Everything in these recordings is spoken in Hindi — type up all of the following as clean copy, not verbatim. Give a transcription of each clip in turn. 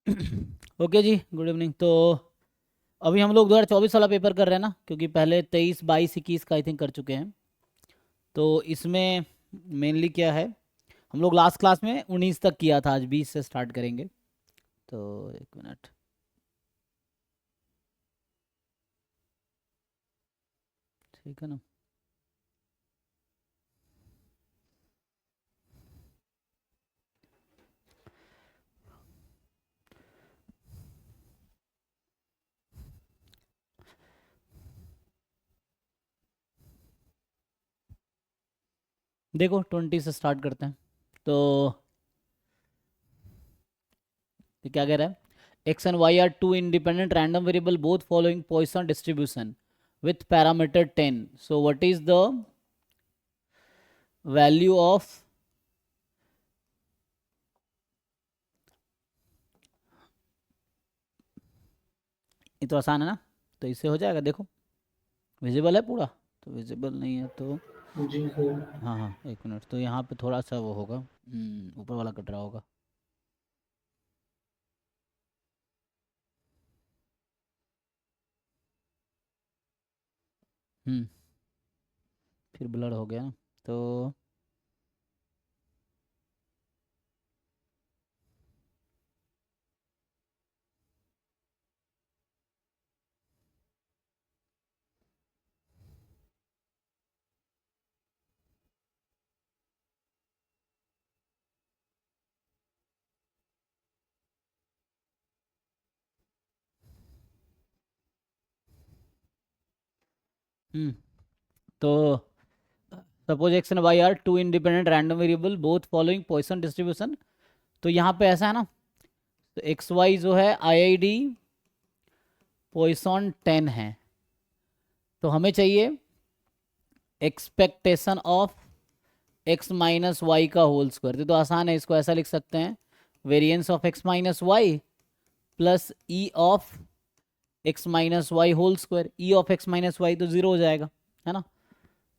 ओके जी, गुड इवनिंग। तो अभी हम लोग 2024 वाला पेपर कर रहे हैं ना, क्योंकि पहले 23, 22, 21 का आई थिंक कर चुके हैं। तो इसमें मेनली क्या है, हम लोग लास्ट क्लास में 19 तक किया था, आज 20 से स्टार्ट करेंगे। तो एक मिनट, ठीक है ना। देखो 20 से स्टार्ट करते हैं। तो ये क्या कह रहा है, X and Y are two independent random variable both following Poisson distribution with parameter 10। So what is the value of, ये तो आसान है ना, तो इससे हो जाएगा। देखो विजिबल है पूरा, तो विजिबल नहीं है तो जी सर। हाँ हाँ, एक मिनट। तो यहाँ पे थोड़ा सा वो होगा, ऊपर वाला कट रहा होगा। हम्म फिर ब्लर हो गया ना। तो हम्म तो suppose X and Y are two independent random variable both following Poisson distribution. तो यहाँ पे ऐसा है ना, तो एक्स वाई जो है आईआईडी पॉइसन 10 है। तो हमें चाहिए expectation of X minus Y का होल स्क्वायर। तो आसान है, इसको ऐसा लिख सकते हैं, variance of X minus Y plus E of X minus Y whole square. E of X minus Y तो जीरो हो जाएगा, है ना।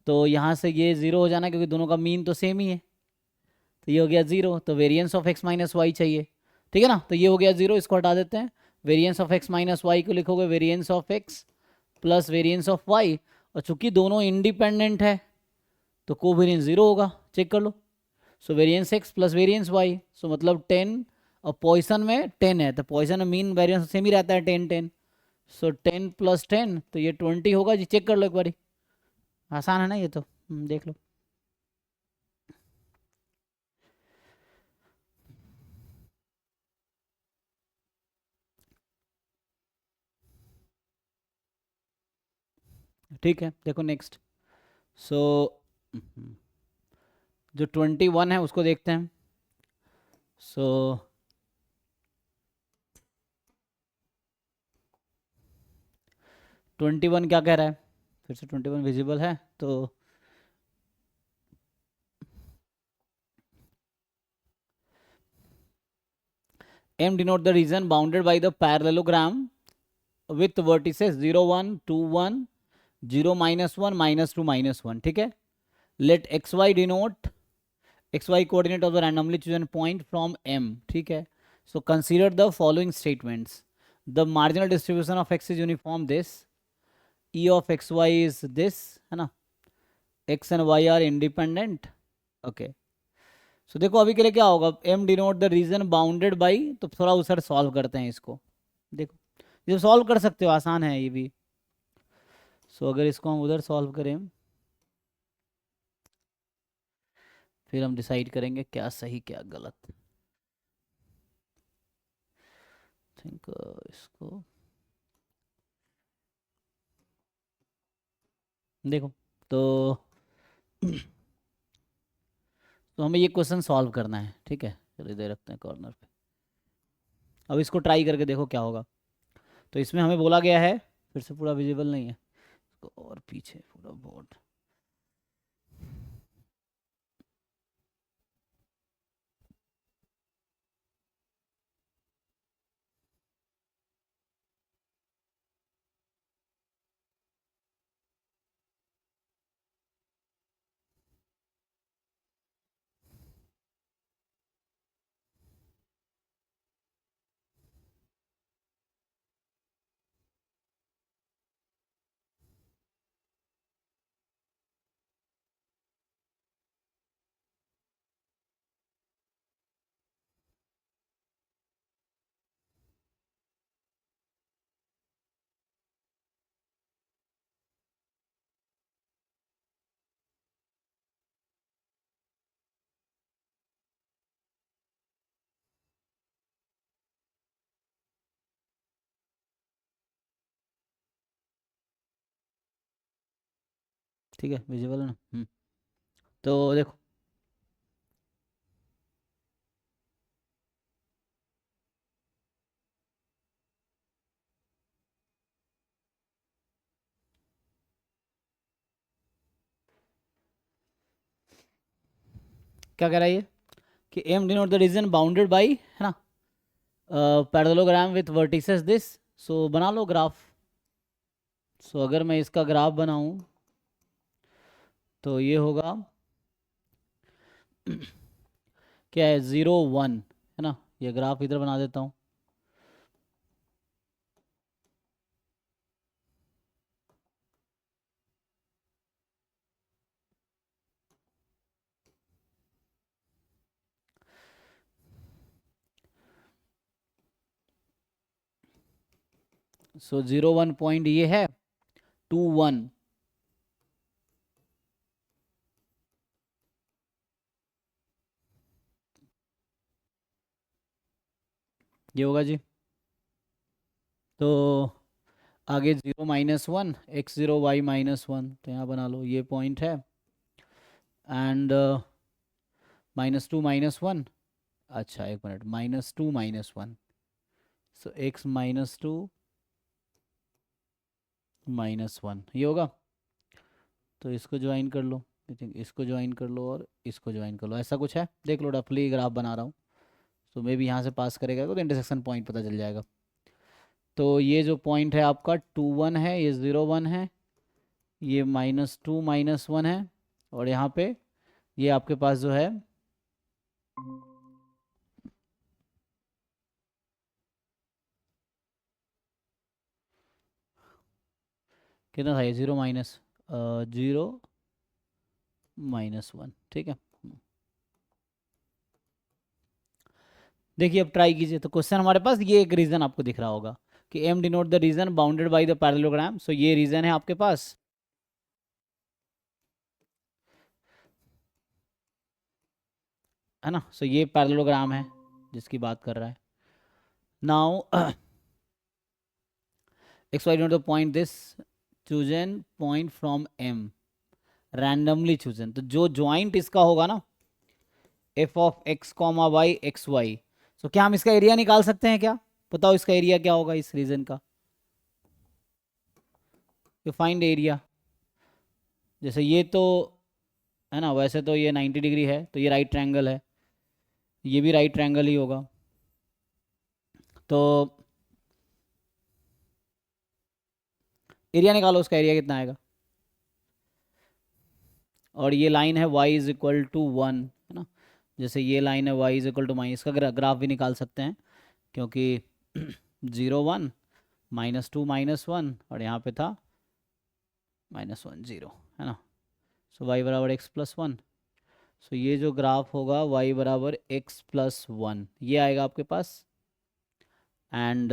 तो यहाँ से ये जीरो हो जाना, क्योंकि दोनों का मीन तो सेम ही है। तो ये हो गया जीरो, तो variance of X minus Y चाहिए, ठीक है ना। तो ये हो गया जीरो, इसको हटा देते हैं। Variance of X minus Y को लिखोगे variance of X plus variance of Y. और चूंकि दोनों इंडिपेंडेंट है तो कोवेरिएंस जीरो होगा, चेक कर लो। So variance X plus variance Y, so मतलब 10। और पॉइसन में 10 है, तो पॉइसन में मीन वेरिएंस सेम ही रहता है, 10 10। सो 10 + 10, तो ये 20 होगा जी। चेक कर लो एक बारी, आसान है ना ये तो। देख लो। ठीक है, देखो नेक्स्ट। सो जो 21 है उसको देखते हैं। सो 21 क्या कह रहा है, फिर से 21 विजिबल है तो M denote the region bounded by the parallelogram with vertices 0 1 2 1 0 -1 -2 -1, ठीक है। Let xy denote xy coordinate of the randomly chosen point from M, ठीक है। So consider the following statements. The marginal distribution of x is uniform this, E of xy is this, है ना, x and y are independent, okay। सो देखो अभी के लिए क्या होगा, M denote the region bounded by, तो थोड़ा उधर सॉल्व करते हैं इसको। देखो ये सॉल्व कर सकते हो, आसान है ये भी। सो अगर इसको हम उधर सॉल्व करें, फिर हम डिसाइड करेंगे क्या सही क्या गलत। थिंक इसको देखो। तो तो हमें ये क्वेश्चन सॉल्व करना है, ठीक है। चलो इधर रखते हैं कॉर्नर पे। अब इसको ट्राई करके देखो क्या होगा। तो इसमें हमें बोला गया है, फिर से पूरा विजिबल नहीं है इसको, और पीछे पूरा बोर्ड। ठीक है, विजिबल है ना। तो देखो क्या कह रहा है ये कि M denote the region bounded by, है ना, parallelogram with vertices this. So बना लो ग्राफ। सो अगर मैं इसका ग्राफ बनाऊं तो ये होगा क्या है, 0 1, है ना। ये ग्राफ इधर बना देता हूँ। सो 0 1 पॉइंट ये है, 2 1, ये होगा जी। तो आगे 0 - 1, x0 y - 1, तो यहाँ बना लो ये पॉइंट है। एंड -2 - 1, अच्छा एक मिनट, -2 - 1, सो x -2 - 1 ये होगा। तो इसको ज्वाइन कर लो, आई थिंक इसको ज्वाइन कर लो और इसको ज्वाइन कर लो, ऐसा कुछ है। देख लो, रफली ग्राफ बना रहा हूँ। तो मे भी यहाँ से पास करेगा तो इंटरसेक्शन पॉइंट पता चल जाएगा। तो ये जो पॉइंट है आपका 2 1 है, ये 0 1 है, ये -2 - 1 है, और यहाँ पे ये आपके पास जो है कितना था, ये 0 - 1, ठीक है। देखिए अब ट्राई कीजिए। तो क्वेश्चन हमारे पास ये एक रीजन आपको दिख रहा होगा कि M denote the region bounded by the parallelogram. So ये रीजन है आपके पास, है ना। सो ये पैरेललोग्राम है जिसकी बात कर रहा है। Now X Y denote the point this, chosen point from M, randomly chosen. तो जो ज्वाइंट इसका होगा ना, F of X comma Y X Y, तो क्या हम इसका एरिया निकाल सकते हैं क्या? बताओ इसका एरिया क्या होगा इस रीजन का। You find area. जैसे ये तो, है ना, वैसे तो ये 90 डिग्री है, तो ये राइट ट्रायंगल है, ये भी राइट ट्रायंगल ही होगा। तो एरिया निकालो, उसका एरिया कितना आएगा। और ये लाइन है y = 1, है ना। जैसे ये लाइन है y = इसका ग्राफ भी निकाल सकते हैं, क्योंकि 0 1 -2 - 1 और यहाँ पे था -1 0, है ना। सो y = x+1। सो ये जो ग्राफ होगा y = x+1 ये आएगा आपके पास। एंड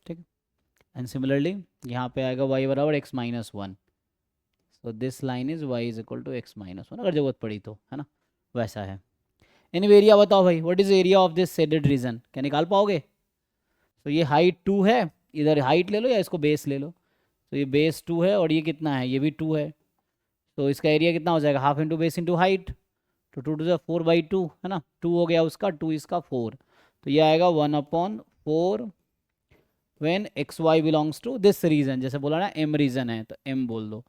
ठीक है। एंड सिमिलरली यहाँ पे आएगा y = x-1। So this line is y = x-1, अगर जरूरत पड़ी तो, है ना, वैसा है। एनीवे एरिया बताओ भाई, what is area of this shaded region, क्या निकाल पाओगे? तो ये हाइट 2 है, इधर हाइट ले लो या इसको बेस ले लो। तो ये बेस 2 है और ये कितना है, ये भी 2 है। तो इसका एरिया कितना हो जाएगा, half into base into height. तो 2 × 4/2, है ना, 2 हो गया उसका, 2 इसका 4। तो ये आएगा 1/4 when X Y belongs to this region. जैसे बोला ना एम रीजन है, तो एम बोल दो।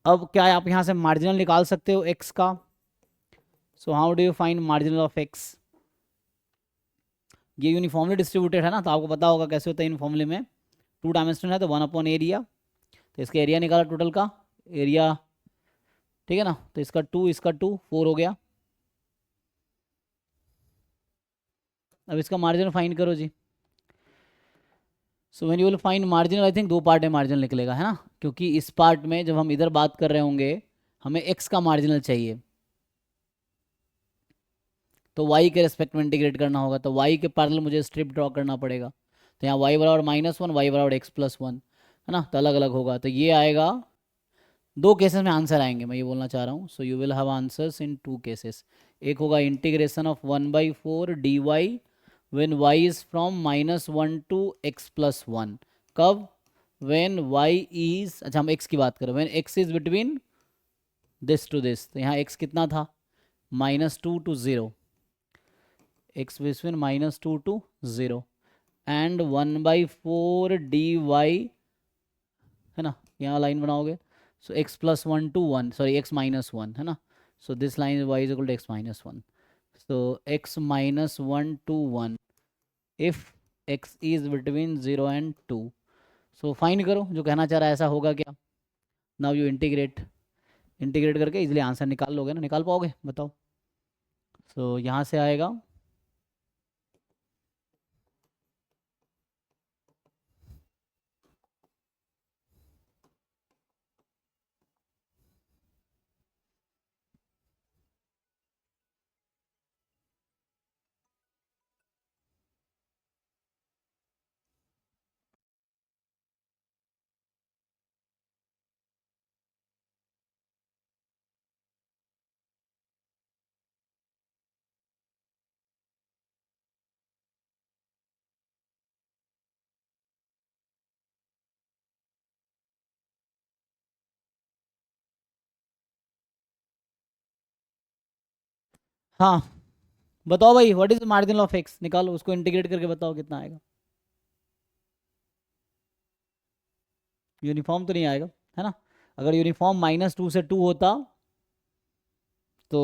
अब क्या है, आप यहाँ से मार्जिनल निकाल सकते हो एक्स का। So how do you find marginal of x? ये यूनिफॉर्मली डिस्ट्रीब्यूटेड है ना, तो आपको पता होगा कैसे होता है यूनिफॉर्मली में। 2 डायमेंशनल है तो 1/एरिया। तो इसका एरिया निकाला टोटल का एरिया, ठीक है ना। तो इसका 2, इसका 2, 4 हो गया। अब इसका मार्जिन फाइंड करो जी। So when you will find marginal, I think 2 part में मार्जिनल निकलेगा, है ना, क्योंकि इस पार्ट में जब हम इधर बात कर रहे होंगे हमें एक्स का मार्जिनल चाहिए, तो y के रेस्पेक्ट में इंटीग्रेट करना होगा, तो y के पैरेलल मुझे स्ट्रिप ड्रॉ करना पड़ेगा। तो यहाँ y = -1, y = x+1, है ना, तो अलग अलग होगा। तो ये आएगा दो केसेस में आंसर आएंगे, मैं ये बोलना चाह रहा हूँ. So you will have answers in two cases. एक होगा integration of 1/4 dy when y is from -1 to x+1. कब? व्हेन y इज, अच्छा हम x की बात करें, when x is between this to this. तो यहाँ x कितना था? -2 to 0. x बिटवीन -2 to 0 एंड 1/4 dy है ना. यहाँ लाइन बनाओगे, सो x+1 to 1, सॉरी x-1 है ना. So this line is y is equal to x-1. So x-1 to 1 if x is between 0 and 2. So find करो जो कहना चाह रहा है, ऐसा होगा क्या? नाउ यू इंटीग्रेट करके इजिली आंसर निकाल लोगे ना, निकाल पाओगे बताओ. सो यहाँ से आएगा हाँ. बताओ भाई, what is margin of x, निकालो उसको, इंटीग्रेट करके बताओ कितना आएगा. यूनिफॉर्म तो नहीं आएगा है ना. अगर यूनिफॉर्म -2 से 2 होता तो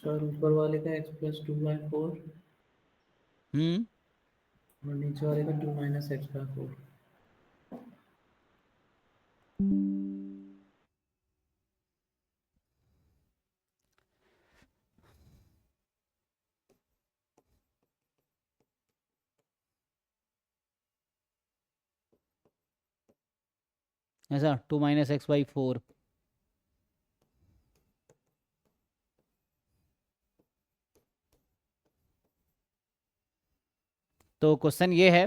सर ऊपर वाले का x+2/4 और नीचे वाले का 2 - x/4. ऐसा 2 - x/4. तो क्वेश्चन ये है,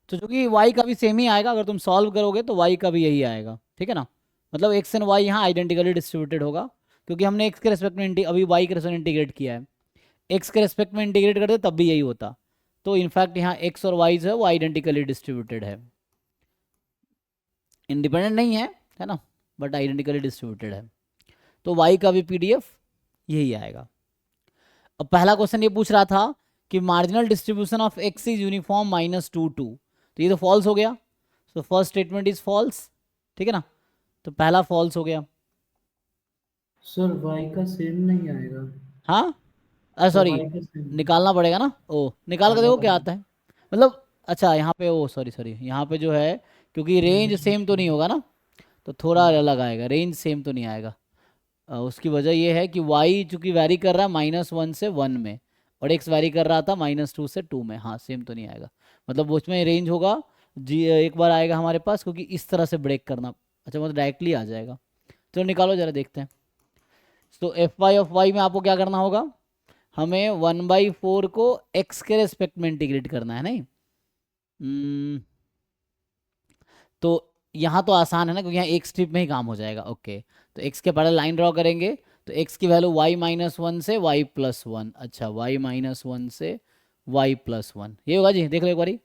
तो चूंकि y का भी सेम ही आएगा, अगर तुम सॉल्व करोगे तो y का भी यही आएगा, ठीक है ना. मतलब x एंड y यहाँ आइडेंटिकली डिस्ट्रीब्यूटेड होगा, क्योंकि हमने x के रेस्पेक्ट में अभी y के रेस्पेक्ट में इंटीग्रेट किया है. x के रेस्पेक्ट में इंटीग्रेट करते तब भी यही होता. तो इनफैक्ट यहाँ x और y जो है वो आइडेंटिकली डिस्ट्रीब्यूटेड है, इंडिपेंडेंट नहीं है ना, बट आइडेंटिकली डिस्ट्रीब्यूटेड है. तो y का भी पीडीएफ यही आएगा. अब पहला क्वेश्चन ये पूछ रहा था कि marginal distribution of x is uniform -2 2. तो ये तो फॉल्स हो गया. So first statement is false, ठीक है ना. तो पहला फॉल्स हो गया. सर y का सेम नहीं आएगा. हाँ सर सॉरी, y का सेम निकालना पड़ेगा ना. ओ निकाल कर करना देखो क्या पड़ेगा. आता है. मतलब अच्छा यहाँ पे, ओ सॉरी सॉरी, यहाँ पे जो है, क्योंकि रेंज सेम तो नहीं होगा ना, तो थोड़ा अलग आएगा, रेंज सेम तो नहीं आएगा. उसकी वजह ये है कि y चूंकि वैरी कर रहा है -1 से 1 में, और x वैरी कर रहा था -2 से 2 में. हाँ सेम तो नहीं आएगा, मतलब उसमें रेंज होगा जी, एक बार आएगा हमारे पास, क्योंकि इस तरह से ब्रेक करना. अच्छा मतलब डायरेक्टली आ जाएगा. चलो निकालो जरा देखते हैं. तो fy ऑफ y में आपको क्या करना होगा, हमें 1/4 को x के रेस्पेक्ट में इंटीग्रेट करना है नहीं. तो यहाँ तो आसान है ना, क्योंकि यहाँ एक स्ट्रिप में ही काम हो जाएगा. ओके, तो x के पहले लाइन ड्रॉ करेंगे. तो x की वैल्यू y-1 से y+1. अच्छा y-1 से y+1 ये होगा जी, देख लो एक बारी.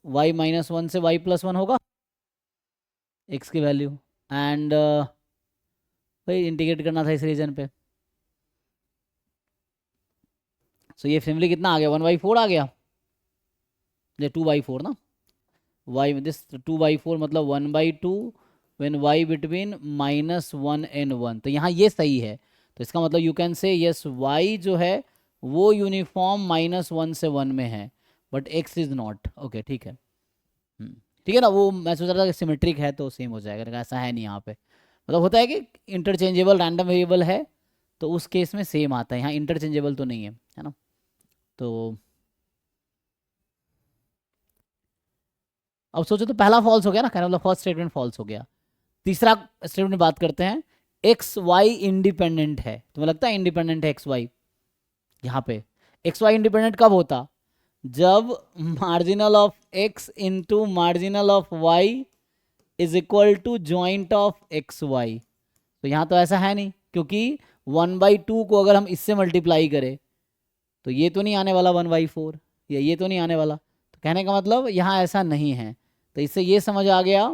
y-1 से y+1 होगा x की वैल्यू. एंड भाई इंटीग्रेट करना था इस रीजन पे. सो ये सिंपली कितना आ गया, 1/4 आ गया, ये 2/4 ना. y में दिस 2/4 मतलब 1/2 व्हेन y बिटवीन -1 and 1. तो यहाँ ये सही है. तो इसका मतलब you can say yes y जो है वो यूनिफॉर्म -1 से 1 में है, but x is not. Okay ठीक है. ठीक है ना. वो मैं सोच रहा था कि सिमेट्रिक है तो सेम हो जाएगा, लेकिन ऐसा है नहीं यहाँ पे. मतलब होता है कि इंटरचेंजेबल रैंडम वेरिएबल है तो उस केस में सेम आता है, यहाँ इंटरचेंजेबल तो नहीं है ना। तो अब सोचो तो पहला फॉल्स हो गया ना, कहने मतलब फर्स्ट स्टेटमेंट फॉल्स हो गया। तीसरा स्टेटमेंट बात करते हैं, एक्स वाई इंडिपेंडेंट है, तुम्हें लगता है इंडिपेंडेंट है एक्स वाई? यहाँ पे एक्स वाई इंडिपेंडेंट कब होता, जब marginal of X into marginal of Y is equal to joint of X Y. तो यहाँ तो ऐसा है नहीं, क्योंकि 1/2 को अगर हम इससे मल्टीप्लाई करें तो ये तो नहीं आने वाला 1/4, या ये तो नहीं आने वाला। तो कहने का मतलब यहाँ ऐसा नहीं है। तो इससे ये समझ आ गया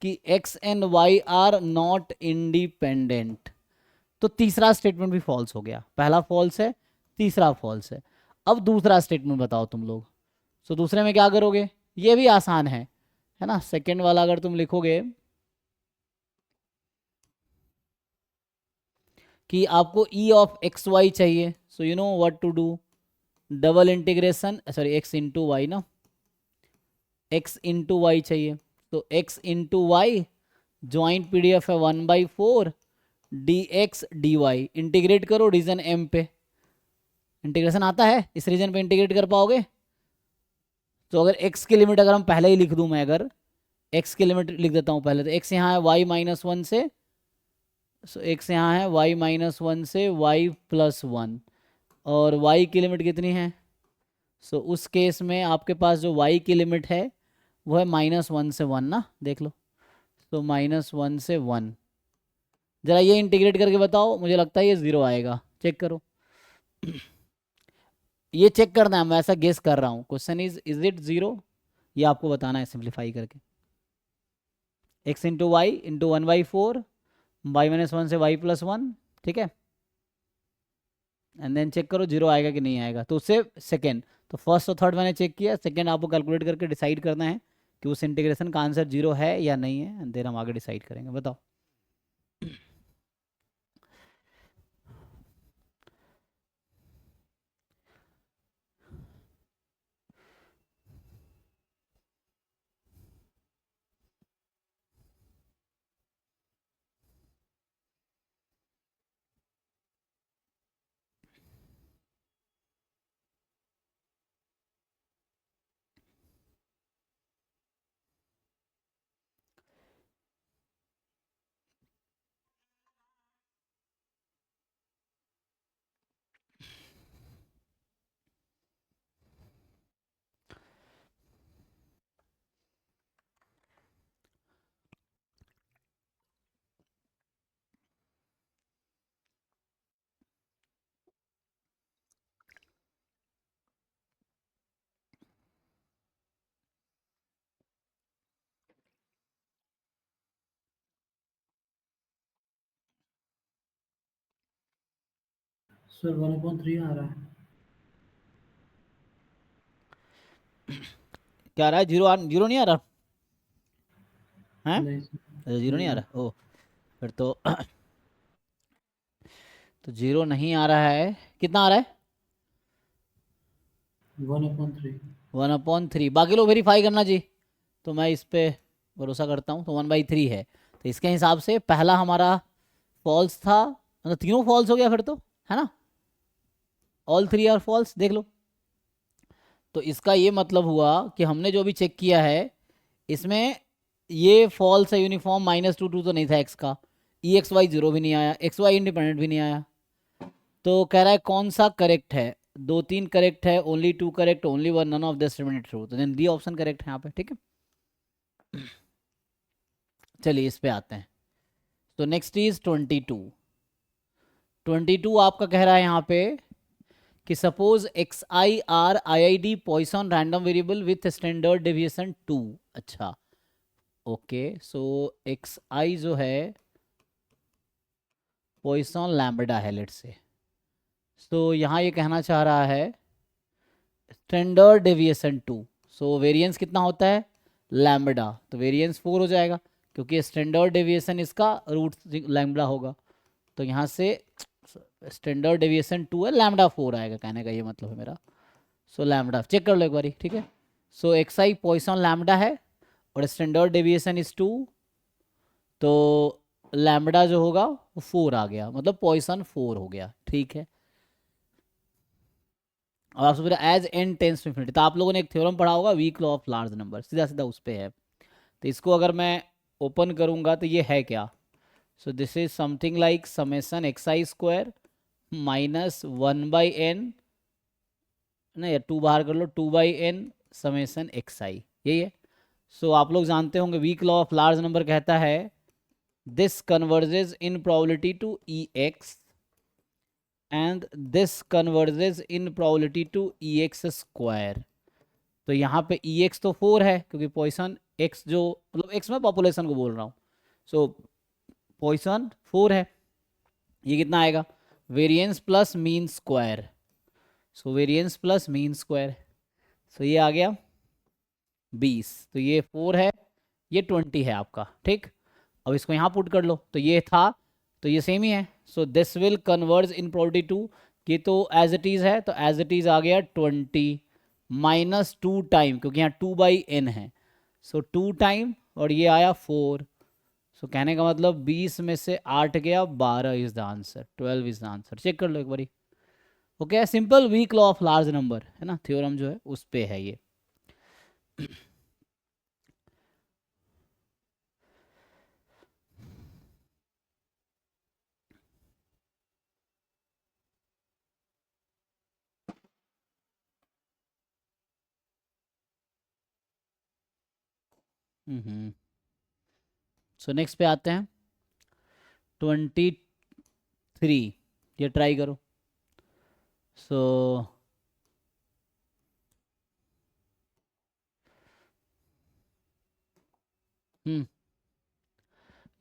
कि x and y are not independent. तो तीसरा स्टेटमेंट भी फॉल्स हो गया, पहला फॉल्स है, तीसरा फॉल्स है। अब दूसरा स्टेटमेंट बताओ तुम लोग। सो दूसरे में क्या करोगे, ये भी आसान है ना। सेकेंड वाला अगर तुम लिखोगे कि आपको e ऑफ एक्स वाई चाहिए, so you know what to do, double integration, sorry x into Y ना, x इंटू वाई चाहिए, तो x into Y joint PDF है 1/4 dx dy, इंटीग्रेट करो रीजन m पे, इंटीग्रेशन आता है, इस रीजन पे इंटीग्रेट कर पाओगे। तो अगर x की लिमिट अगर हम पहले ही लिख दूं, मैं अगर x की लिमिट लिख देता हूं पहले, तो x यहाँ है y-1 से, सो x यहाँ है y-1 से y+1, और y की लिमिट कितनी है, सो उस केस में आपके पास जो y की लिमिट है वो है -1 से 1 ना, देख लो। तो -1 से 1, जरा ये इंटीग्रेट करके बताओ, मुझे लगता है ये 0 आएगा, चेक करो। ये चेक करना है, मैं ऐसा गेस कर रहा हूँ, क्वेश्चन इज इट 0, ये आपको बताना है सिंप्लीफाई करके। x into Y into 1/4 y-1 से y+1, ठीक है, एंड देन चेक करो 0 आएगा कि नहीं आएगा। तो उससे सेकेंड, तो फर्स्ट और थर्ड मैंने चेक किया, सेकेंड आपको कैलकुलेट करके डिसाइड करना है कि उस इंटीग्रेशन का आंसर 0 है या नहीं है, एंड देन हम आगे डिसाइड करेंगे, बताओ। सर 1/3 आ रहा है। क्या आ रहा है, जीरो जीरो नहीं आ रहा है, नहीं सर, जीरो नहीं नहीं आ आ रहा, ओ फिर तो तो जीरो नहीं आ रहा है, कितना आ रहा है, 1/3। 1/3, बाकी लोग वेरीफाई करना जी, तो मैं इस पे भरोसा करता हूँ। तो 1/3 है, तो इसके हिसाब से पहला हमारा फॉल्स था, मतलब तीनों फॉल्स हो गया फिर तो, है ना, ऑल थ्री आर फॉल्स, देख लो। तो इसका ये मतलब हुआ कि हमने जो भी चेक किया है इसमें ये फॉल्स है, यूनिफॉर्म -2 तो नहीं था एक्स का, ई एक्स वाई 0 भी नहीं आया, एक्स वाई इंडिपेंडेंट भी नहीं आया। तो कह रहा है कौन सा करेक्ट है, 2-3 करेक्ट है, only 2 correct, only 1, none of the statement true, तो देन डी ऑप्शन करेक्ट है यहाँ पे, ठीक है। चलिए इस पे आते हैं। तो नेक्स्ट इज 22। 22 आपका कह रहा है यहाँ पे कि suppose x I R I I D Poisson random variable with standard deviation 2। अच्छा, ओके, सो एक्स आई जो है पॉइसन लैम्बडा है, लेट से। सो यहाँ ये कहना चाह रहा है स्टैंडर्ड डेविएशन 2, सो वेरिएंस कितना होता है लैम्बडा, तो वेरिएंस 4 हो जाएगा, क्योंकि स्टैंडर्ड डेविएशन इसका रूट लैम्बडा होगा। तो यहाँ से स्टैंडर्ड डेविएशन 2 है, लैम्बडा 4 आएगा, कहने का ये मतलब है मेरा। सो लैम्बडा चेक कर लो एक बारी, ठीक है। सो एक्स आई पॉइसन लैम्बडा है और स्टैंडर्ड डेविएशन इज 2, तो लैम्बडा जो होगा वो 4 आ गया, मतलब पॉइसन 4 हो गया, ठीक है। और आपसे पूछा as N tends to infinity, तो आप लोगों ने एक थ्योरम पढ़ा होगा weak law of large number, सीधा सीधा उस पे है। तो इसको अगर मैं ओपन करूंगा तो ये है क्या? So this is something like summation X I square minus 1/n, नहीं 2 बाहर कर लो, 2/n समेसन एक्स आई, यही है। सो आप लोग जानते होंगे weak law of large number कहता है this converges in probability to E X and this converges in probability to E X square. तो यहाँ पे ई एक्स तो 4 है क्योंकि पॉइसन एक्स जो, मतलब एक्स में पॉपुलेशन को बोल रहा हूँ, सो पॉइसन 4 है। ये कितना आएगा? वेरिएंस प्लस मीन स्क्वायर, सो वेरिएंस प्लस मीन स्क्वायर, सो ये आ गया 20। तो ये 4 है, ये 20 है आपका, ठीक। अब इसको यहाँ पुट कर लो, तो ये था, तो ये सेम ही है। So this will converge in probability to, ये तो एज इट इज़ है, तो एज इट इज़ आ गया 20 माइनस 2 टाइम, क्योंकि यहाँ 2/n है, सो 2 टाइम, और ये आया 4। सो कहने का मतलब 20 में से 8 गया, 12 is the answer, 12 is the answer. Check कर लो एक बारी। Okay, simple weak law of large number है ना, थ्योरम जो है उस पे है ये। सो नेक्स्ट पे आते हैं, 23, ये ट्राई करो। सो ये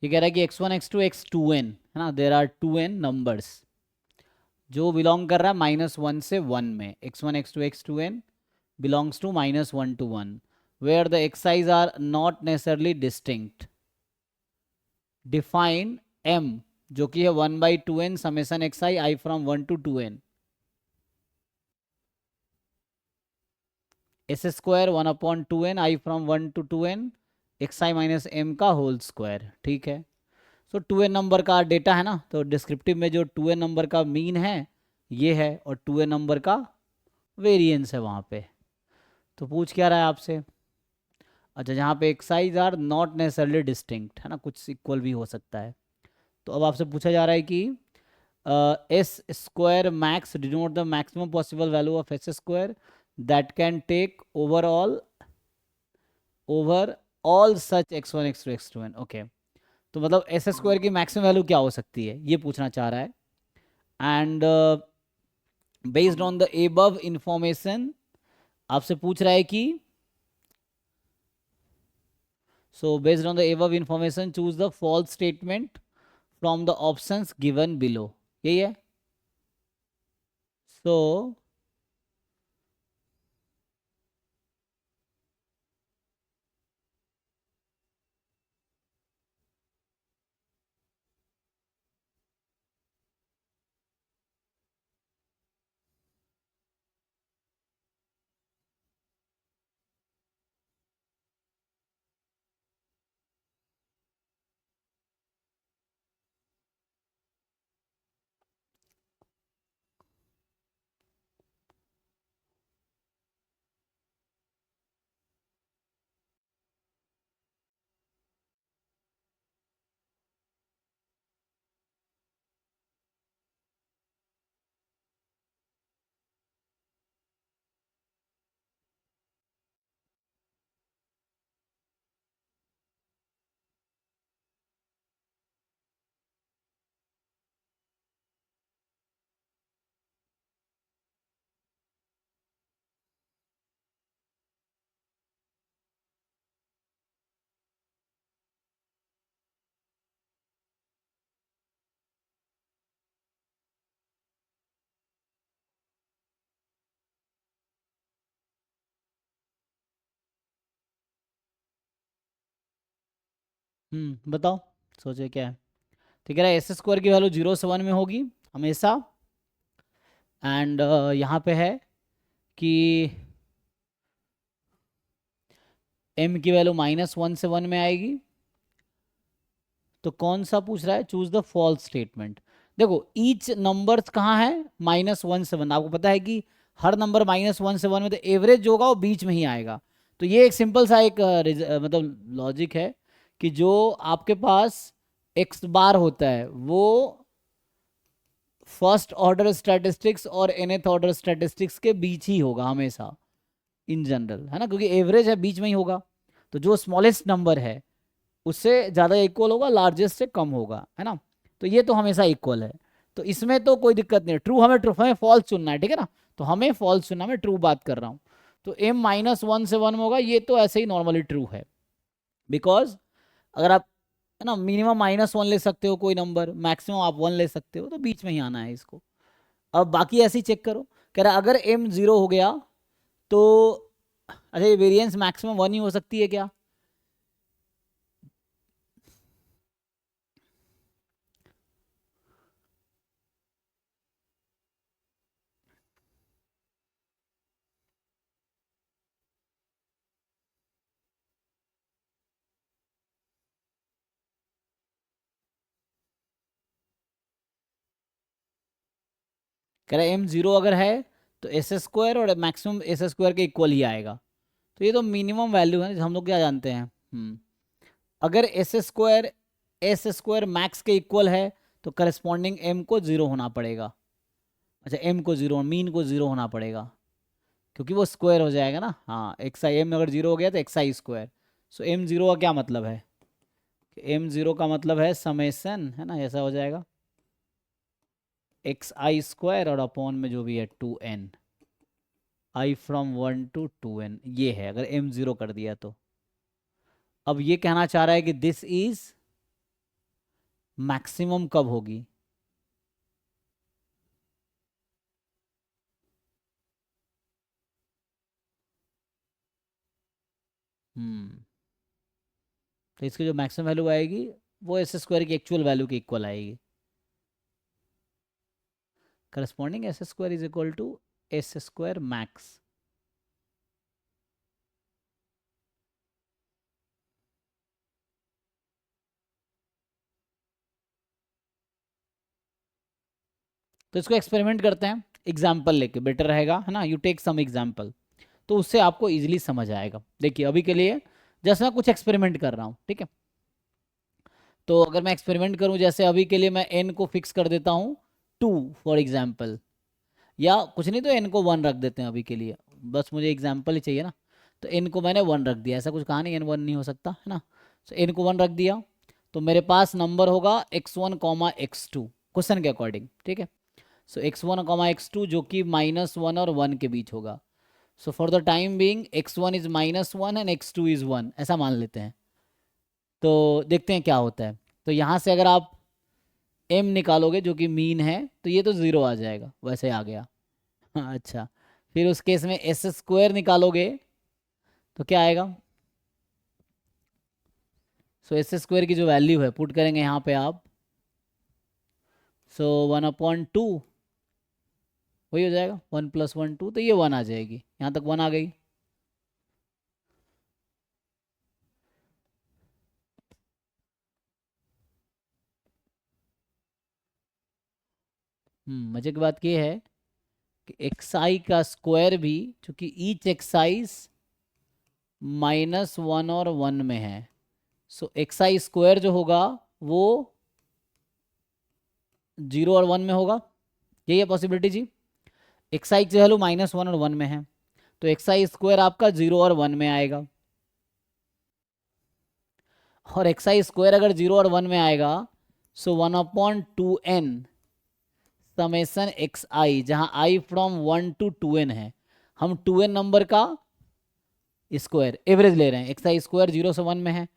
कह रहा है कि x1 x2 x2n है ना, देर आर 2n नंबर्स जो बिलोंग कर रहा है -1 से 1 में, x1 x2 x2n belongs to -1 to 1 where the xi's are not necessarily distinct, define m जो कि है 1/2n summation xi i from 1 to 2n s square 1/2n i from 1 to 2n xi minus m का होल स्क्वायर, ठीक है। सो 2n नंबर का डेटा है ना, तो डिस्क्रिप्टिव में जो 2n नंबर का मीन है ये है, और 2n नंबर का वेरिएंस है वहाँ पे। तो पूछ क्या रहा है आपसे? अच्छा, जहाँ पे Xi's are not necessarily distinct है ना, कुछ इक्वल भी हो सकता है। तो अब आपसे पूछा जा रहा है कि S square max denote the maximum possible value of S square that can take over all such x1 x2 x2n। Okay, तो मतलब एस स्क्वायर की मैक्सिमम वैल्यू क्या हो सकती है ये पूछना चाह रहा है। And based on the above information आपसे पूछ रहा है कि so based on the above information choose the false statement from the options given below, यही है। सो बताओ, सोचे क्या है? ठीक है, एस स्क्वायर की वैल्यू 0 से 1 में होगी हमेशा। एंड यहाँ पे है कि m की वैल्यू -1 से 1 में आएगी। तो कौन सा पूछ रहा है, चूज द फॉल्स स्टेटमेंट। देखो ईच नंबर कहाँ है, -1 से 1, आपको पता है कि हर नंबर -1 से 1 में तो एवरेज जो होगा वो बीच में ही आएगा। तो ये एक सिंपल सा एक मतलब लॉजिक है कि जो आपके पास एक्स बार होता है वो फर्स्ट ऑर्डर स्टैटिस्टिक्स और nth ऑर्डर स्टैटिस्टिक्स के बीच ही होगा हमेशा, इन जनरल, है ना, क्योंकि एवरेज है बीच में ही होगा। तो जो स्मॉलेस्ट नंबर है उससे ज़्यादा इक्वल होगा, लार्जेस्ट से कम होगा, है ना। तो ये तो हमेशा इक्वल है, तो इसमें तो कोई दिक्कत नहीं है। हमें फॉल्स चुनना है, ठीक है ना, तो हमें फॉल्स चुनना, मैं ट्रू बात कर रहा हूँ। तो m -1 से 1 में होगा, ये तो ऐसे ही नॉर्मली ट्रू है, बिकॉज अगर आप, है ना, मिनिमम -1 ले सकते हो कोई नंबर, मैक्सिमम आप 1 ले सकते हो, तो बीच में ही आना है इसको। अब बाकी ऐसे ही चेक करो, कह रहा अगर m 0 हो गया तो, अच्छा ये वेरिएंस मैक्सिमम 1 ही हो सकती है क्या? कह रहा है m 0 अगर है तो s² और मैक्सिमम s² के इक्वल ही आएगा। तो ये तो मिनिमम वैल्यू है, हम लोग क्या जानते हैं। अगर s² मैक्स के इक्वल है तो करस्पॉन्डिंग m को 0 होना पड़ेगा। अच्छा m को 0, मीन को 0 होना पड़ेगा, क्योंकि वो स्क्वायर हो जाएगा ना। हाँ एक्स आई, m अगर 0 हो गया तो xi²। सो m 0 का क्या मतलब है, m 0 का मतलब है समेसन, है ना, ऐसा हो जाएगा xi² और अपॉन में जो भी है 2n, i from 1 to 2n, ये है अगर m 0 कर दिया तो। अब ये कहना चाह रहा है कि दिस इज मैक्सिमम कब होगी, हम्म तो इसकी जो मैक्सिमम वैल्यू आएगी वो s² की एक्चुअल वैल्यू के इक्वल आएगी। Corresponding s² is equal to s² max. तो इसको एक्सपेरिमेंट करते हैं, एग्जाम्पल लेके बेटर रहेगा, है ना, यू टेक सम एग्जाम्पल, तो उससे आपको इजीली समझ आएगा। देखिए अभी के लिए जैसे मैं कुछ एक्सपेरिमेंट कर रहा हूँ, ठीक है, तो अगर मैं एक्सपेरिमेंट करूँ, जैसे अभी के लिए मैं n को फिक्स कर देता हूँ 2 फॉर एग्जाम्पल, या कुछ नहीं तो n को 1 रख देते हैं अभी के लिए, बस मुझे एग्जाम्पल ही चाहिए ना। तो n को मैंने 1 रख दिया, ऐसा कुछ कहा नहीं n 1 नहीं हो सकता, है ना। तो n को 1 रख दिया, तो मेरे पास नंबर होगा x1, x2 क्वेश्चन के अकॉर्डिंग, ठीक है। सो x1, x2 जो कि -1 और 1 के बीच होगा। So for the time being x1 is -1 and x2 is 1, ऐसा मान लेते हैं। तो देखते हैं क्या होता है। तो यहाँ से अगर आप m निकालोगे जो कि मीन है, तो ये तो 0 आ जाएगा, वैसे आ गया। अच्छा, फिर उस केस में s² निकालोगे तो क्या आएगा, सो s² की जो वैल्यू है पुट करेंगे यहाँ पे आप, सो 1/2 वही हो जाएगा, 1 + 1 2, तो ये 1 आ जाएगी, यहाँ तक 1 आ गई। मजे की बात ये है कि xi का स्क्वायर भी, चूंकि ईच एक्साइज -1 और 1 में है, सो xi² जो होगा वो 0 और 1 में होगा, यही है पॉसिबिलिटी जी। xi की वैल्यू -1 और 1 में है, तो xi² आपका 0 और 1 में आएगा, और xi² अगर 0 और 1 में आएगा, सो 1/2n समेसन xi, जहां i फ्रॉम 1 to 2n है, हम 2n नंबर का स्क्वायर एवरेज ले रहे हैं, xi² 0 से 1 में है,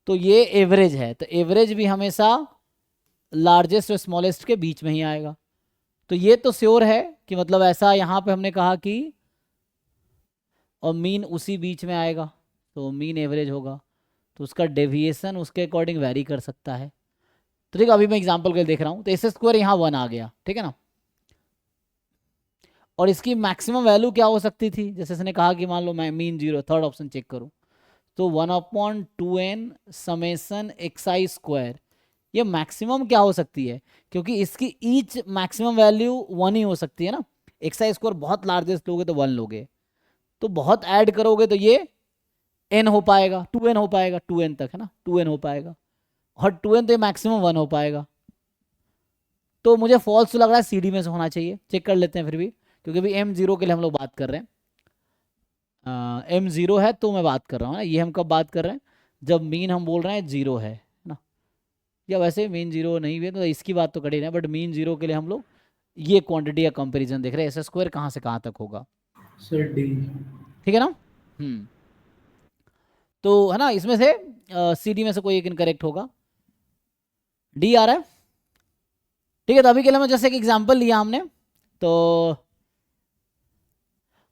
तो ये एवरेज है, तो एवरेज भी हमेशा लार्जेस्ट और स्मॉलेस्ट के बीच में ही आएगा। तो ये तो श्योर है कि मतलब ऐसा यहाँ पे हमने कहा कि, और मीन उसी बीच में आएगा, तो मीन एवरेज होगा, तो उसका डेविएशन उसके अकॉर्डिंग वेरी कर सकता है। तो ठीक है, अभी मैं एग्जांपल के लिए देख रहा हूँ, तो s² यहाँ 1 आ गया, ठीक है ना। और इसकी मैक्सिमम वैल्यू क्या हो सकती थी, जैसे इसने कहा कि मान लो मैं मीन 0, थर्ड ऑप्शन चेक करूँ, तो 1/2n समेसन xi² ये मैक्सिमम क्या हो सकती है, क्योंकि इसकी ईच मैक्सिमम वैल्यू 1 ही हो सकती है ना। एक्स आई स्क्वायर बहुत लार्जेस्ट लोगे तो 1 लोगे, तो बहुत ऐड करोगे तो ये n हो पाएगा, 2n हो पाएगा, 2n तक है ना, 2n हो पाएगा, और 2n तो मैक्सिमम 1 हो पाएगा। तो मुझे फॉल्स तो लग रहा है सी डी में से होना चाहिए, चेक कर लेते हैं फिर भी, क्योंकि अभी m जीरो के लिए हम लोग बात कर रहे हैं। m जीरो है तो मैं बात कर रहा हूँ ना, ये हम कब बात कर रहे हैं, जब मीन हम बोल रहे हैं जीरो है ना, या वैसे मीन जीरो नहीं भी है तो इसकी बात तो कर ही रहे हैं, बट मीन जीरो के लिए हम लोग ये क्वांटिटी का कंपैरिजन देख रहे हैं, एस स्क्वायर कहाँ से कहाँ तक होगा। Sir D. ठीक है ना। तो है ना, इसमें से सी डी में से कोई एक इनकरेक्ट होगा, डी आ रहा है। ठीक है, तो अभी के लिए मैं जैसे एक एग्जांपल लिया हमने, तो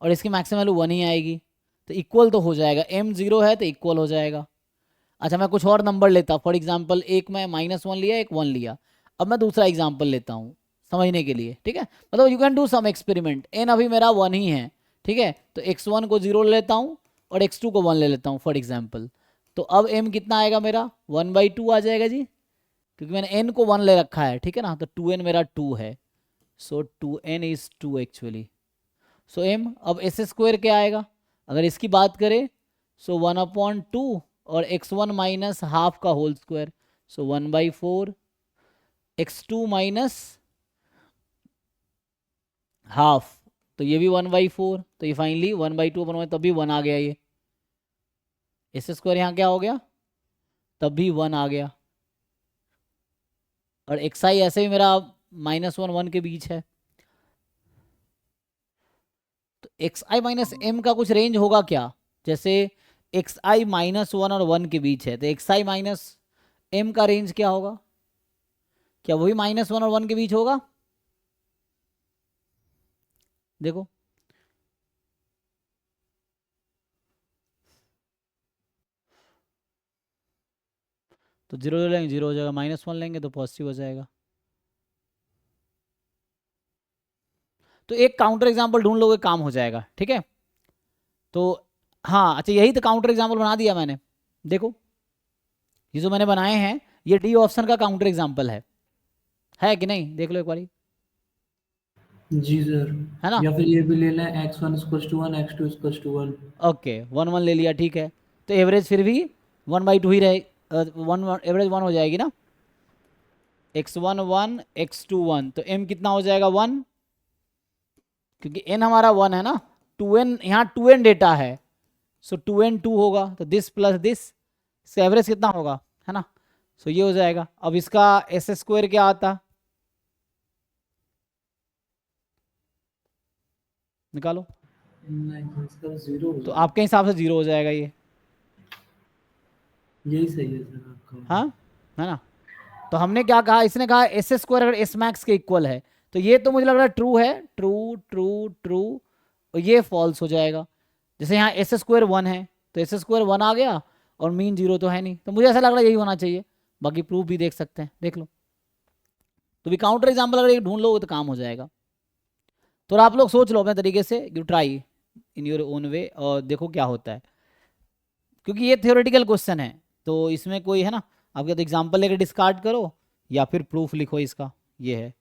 और इसकी मैक्सिमम वैल्यू 1 ही आएगी, तो इक्वल तो हो जाएगा, m जीरो है तो इक्वल हो जाएगा। अच्छा, मैं कुछ और नंबर लेता, फॉर एग्जांपल एक मैं -1 लिया, एक 1 लिया। अब मैं दूसरा एग्जांपल लेता हूँ समझने के लिए, ठीक है, मतलब you can do some experiment. n अभी मेरा 1 ही है, ठीक है, तो x1 को 0 ले लेता हूँ और x2 को 1 ले लेता हूँ फॉर एग्जाम्पल। तो अब m कितना आएगा मेरा, 1/2 आ जाएगा जी, क्योंकि मैंने n को 1 ले रखा है, ठीक है ना, तो 2n मेरा 2 है, सो 2n is 2 actually. So m अब एस स्क्वायर क्या आएगा, अगर इसकी बात करें, सो 1/2 और x1 माइनस हाफ का होल स्क्वायर, सो 1/4, x2 माइनस हाफ, तो ये भी 1/4, तो ये फाइनली 1/2 बनवाए तब भी 1 आ गया, ये एस स्क्वायर यहाँ क्या हो गया, तब भी 1 आ गया, और एक्स आई ऐसे भी मेरा -1 1 के बीच है, तो एक्स आई माइनस एम का कुछ रेंज होगा क्या, जैसे एक्स आई -1 और 1 के बीच है, तो एक्स आई माइनस एम का रेंज क्या होगा, क्या वही -1 और 1 के बीच होगा, देखो। तो जीरो लेंगे जीरो हो जाएगा, -1 लेंगे तो पॉजिटिव हो जाएगा। तो एक काउंटर एग्जाम्पल ढूंढ लोगे काम हो जाएगा, ठीक है। तो हाँ अच्छा, यही तो काउंटर एग्जाम्पल बना दिया मैंने, देखो ये जो मैंने बनाए हैं, ये डी ऑप्शन का काउंटर एग्जाम्पल है कि नहीं, देख लो एक बारी, जी सर। है ना। या फिर ये भी ले लें x1 = 1 x2 = 1। ओके, 1 1 ले लिया, ठीक है, तो एवरेज फिर भी 1/2 ही रहे, 1 एवरेज 1 हो जाएगी ना, x1 1 x2 1, तो m कितना हो जाएगा 1, क्योंकि n हमारा 1 है ना, 2n यहाँ 2n डेटा है, सो 2n 2 होगा, तो दिस प्लस दिस, इसका एवरेज कितना होगा, है ना, सो ये हो जाएगा। अब इसका एस स्क्वायर क्या आता, निकालो, नहीं इसका जीरो हो तो जाएगा। आपके हिसाब से जीरो हो जाएगा ये, यही सही है सर आपका। हाँ, है ना। तो हमने क्या कहा, इसने कहा एस स्क्वायर अगर एस मैक्स के इक्वल है, तो ये तो मुझे लग रहा है ट्रू है, ट्रू ट्रू ट्रू, और ये फॉल्स हो जाएगा। जैसे यहाँ एस स्क्वायर 1 है, तो एस स्क्वायर 1 आ गया, और मीन जीरो तो है नहीं, तो मुझे ऐसा लग रहा है यही होना चाहिए, बाकी प्रूफ भी देख सकते हैं, देख लो। तो भी काउंटर एग्जाम्पल अगर एक ढूंढ लो तो काम हो जाएगा। तो आप लोग सोच लो अपने तरीके से, you try in your own way और देखो क्या होता है, क्योंकि ये थियोरेटिकल क्वेश्चन है, तो इसमें कोई है ना, आप या तो एग्जाम्पल लेकर डिस्कार्ड करो या फिर प्रूफ लिखो इसका, ये है।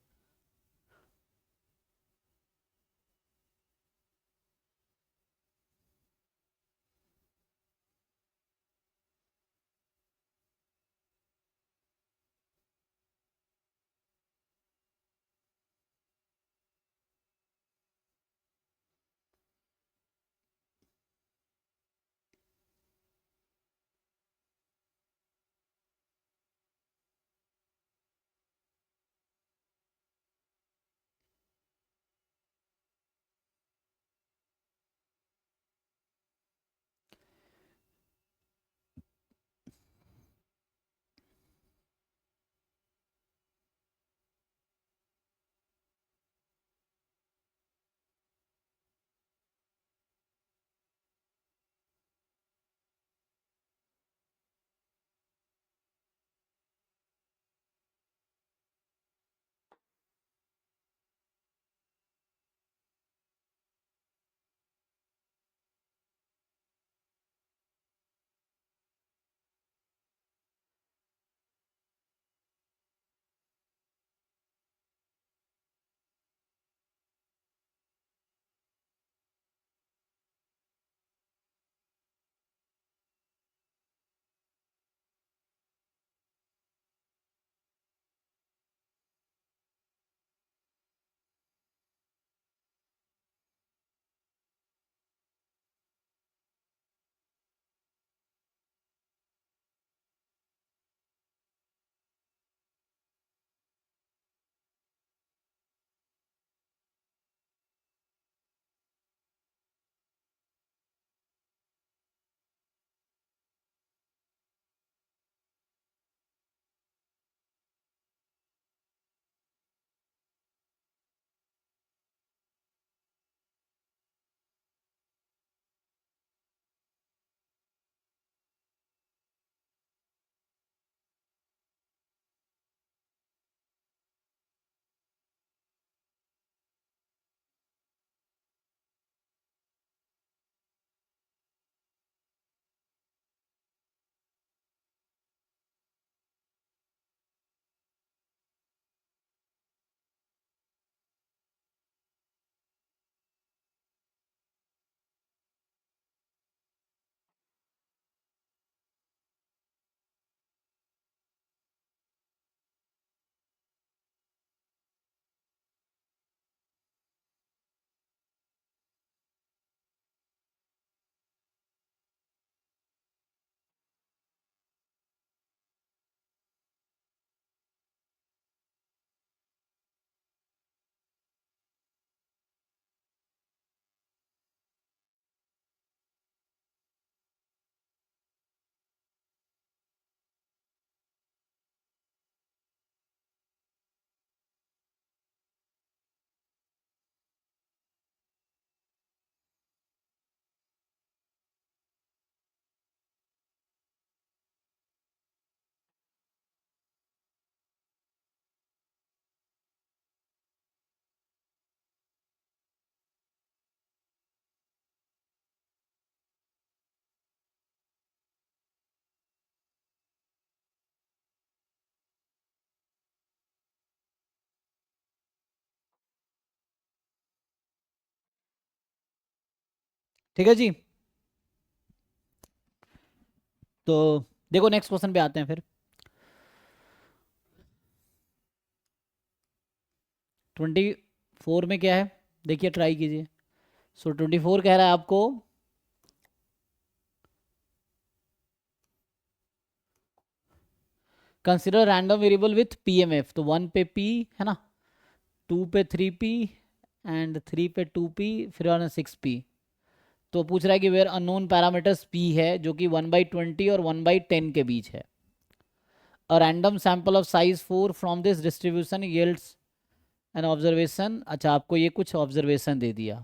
ठीक है जी। तो देखो नेक्स्ट क्वेश्चन पे आते हैं फिर। 24 में क्या है, देखिए ट्राई कीजिए। सो 24 कह रहा है आपको consider random variable with PMF. तो 1 पे p है ना, 2 पे 3p एंड 3 पे 2p, फिर 6p। तो पूछ रहा है कि वेयर अननोन पैरामीटर्स p है जो कि 1/20 और 1/10 के बीच है। A random sample of size 4 from this distribution yields an observation. अच्छा, आपको ये कुछ ऑब्जर्वेशन दे दिया।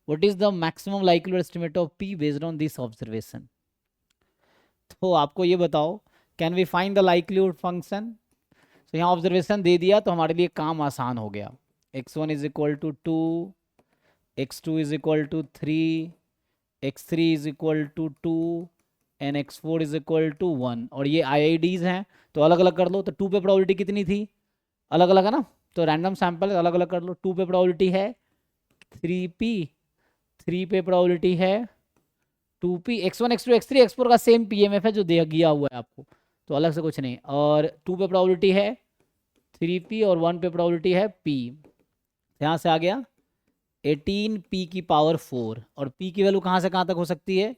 What is the maximum likelihood estimate of p based on this observation. तो आपको ये बताओ, can we find the likelihood function. तो यहाँ ऑब्जर्वेशन दे दिया तो हमारे लिए काम आसान हो गया। x1 is equal to 2, x2 is equal to 3, x3 is equal to 2 and x4 is equal to 1। और ये IIDs हैं तो अलग अलग कर लो। तो 2 पे प्रोबेबिलिटी कितनी थी, अलग अलग है ना, तो रैंडम सैंपल अलग अलग कर लो। 2 पे प्रोबेबिलिटी है 3p, 3 पे प्रोबेबिलिटी है 2p, x1 x2 x3 x4 का सेम पीएमएफ है जो दिया हुआ है आपको, तो अलग से कुछ नहीं। और 2 पे प्रोबेबिलिटी है 3p और 1 पे प्रोबेबिलिटी है p। यहाँ से आ गया 18p की पावर 4। और p की वैल्यू कहाँ से कहाँ तक हो सकती है,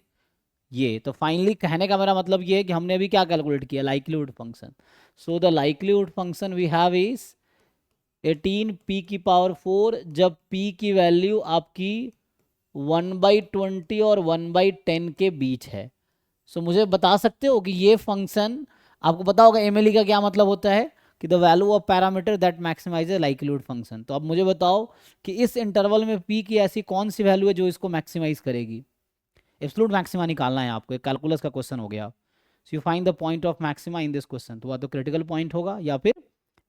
ये। तो फाइनली कहने का मेरा मतलब ये है कि हमने अभी क्या कैलकुलेट किया, likelihood function. So the likelihood function we have is 18p की पावर 4 जब p की वैल्यू आपकी 1/20 और 1/10 के बीच है। सो मुझे बता सकते हो कि ये फंक्शन, आपको पता होगा एमएलई का क्या मतलब होता है कि the value of parameter that maximises likelihood function. तो अब मुझे बताओ कि इस इंटरवल में p की ऐसी कौन सी वैल्यू है जो इसको मैक्सिमाइज करेगी। एब्सोल्यूट मैक्सिमा निकालना है आपको, एक कैलकुलस का क्वेश्चन हो गया। So you find the point of maxima in this question. तो वह तो क्रिटिकल पॉइंट होगा या फिर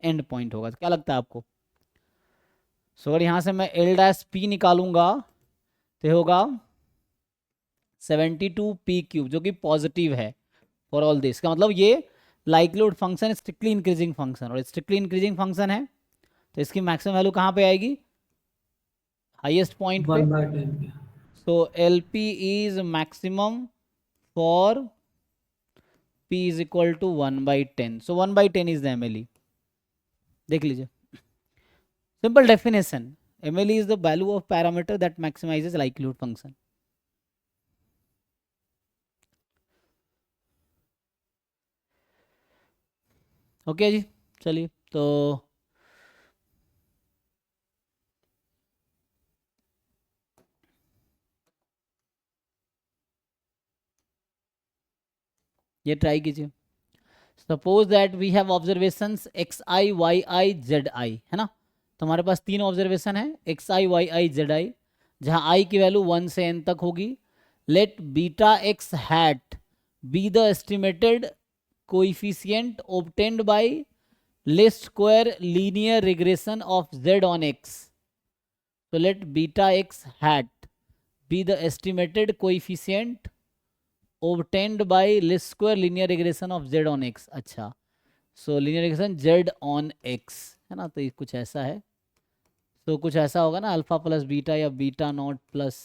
एंड पॉइंट होगा, क्या लगता है आपको। सो अगर यहाँ से मैं L' निकालूंगा तो होगा 72p³ जो कि पॉजिटिव है फॉर ऑल दिस। का मतलब ये likelihood function strictly increasing function, और स्ट्रिक्टली इंक्रीजिंग फंक्शन है तो इसकी मैक्सिमम वैल्यू कहाँ पे आएगी, हाईएस्ट पॉइंट पे। 1/10 पे। So LP is maximum for p is equal to 1/10। So 1/10 is the MLE। देख लीजिए, simple definition, MLE is the value of parameter that maximises likelihood function. Okay जी, चलिए तो ये ट्राई कीजिए। Suppose that we have observations xi yi zi, है ना। तो हमारे पास 3 ऑब्जर्वेशन है xi yi zi, जहाँ i की वैल्यू 1 से n तक होगी। Let beta x hat be the estimated coefficient obtained by least square linear regression of z on x. So let beta x hat be the estimated coefficient obtained by least square linear regression of z on x. अच्छा, सो linear regression z on x है ना, तो ये कुछ ऐसा है। तो कुछ ऐसा होगा ना, अल्फा प्लस बीटा या beta naught plus